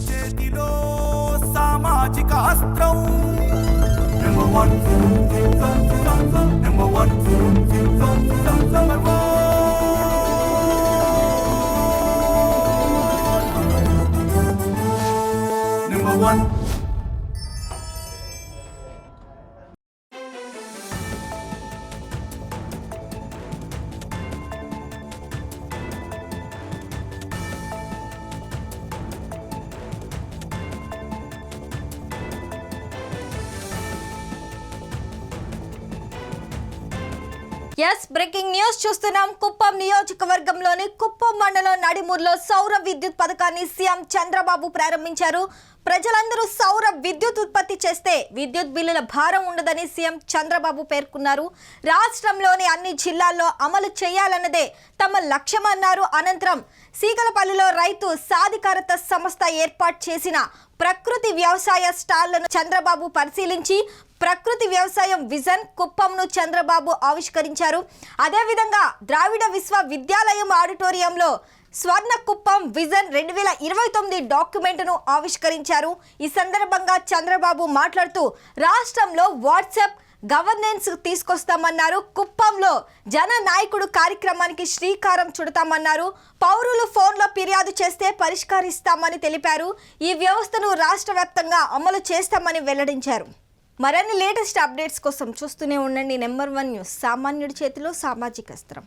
చేతిలో సామాజిక అస్త్రం number one number one number one breaking news చూస్తున్నాం. కుప్పం నియోజకవర్గంలోని కుప్పం మండలం నడిమూర్లో సౌర విద్యుత్ పథకాన్ని సీఎం చంద్రబాబు ప్రారంభించారు. ప్రజలందరూ సౌర విద్యుత్ ఉత్పత్తి చేస్తే విద్యుత్ బిల్లుల భారం ఉండదని సీఎం చంద్రబాబు పేర్కొన్నారు. రాష్ట్రంలోని అన్ని జిల్లాల్లో అమలు చేయాలన్నదే తమ లక్ష్యమన్నారు. అనంతరం సీగలపల్లిలో రైతు సాధికారత సంస్థ ఏర్పాటు చేసిన ప్రకృతి వ్యవసాయ స్టాళ్లను చంద్రబాబు పరిశీలించి ప్రకృతి వ్యవసాయం విజన్ కుప్పంను చంద్రబాబు ఆవిష్కరించారు. అదేవిధంగా ద్రావిడ విశ్వవిద్యాలయం ఆడిటోరియంలో స్వర్ణ కుప్పం విజన్ 2029 డాక్యుమెంట్ను ఆవిష్కరించారు. ఈ సందర్భంగా చంద్రబాబు మాట్లాడుతూ రాష్ట్రంలో వాట్సాప్ గవర్నెన్స్ తీసుకొస్తామన్నారు. కుప్పంలో జన నాయకుడు కార్యక్రమానికి శ్రీకారం చుడతామన్నారు. పౌరులు ఫోన్లో ఫిర్యాదు చేస్తే పరిష్కరిస్తామని తెలిపారు. ఈ వ్యవస్థను రాష్ట్ర వ్యాప్తంగా అమలు చేస్తామని వెల్లడించారు. మరిన్ని లేటెస్ట్ అప్డేట్స్ కోసం చూస్తూనే ఉండండి నెంబర్ 1 న్యూస్. సామాన్యుడి చేతిలో సామాజిక అస్త్రం.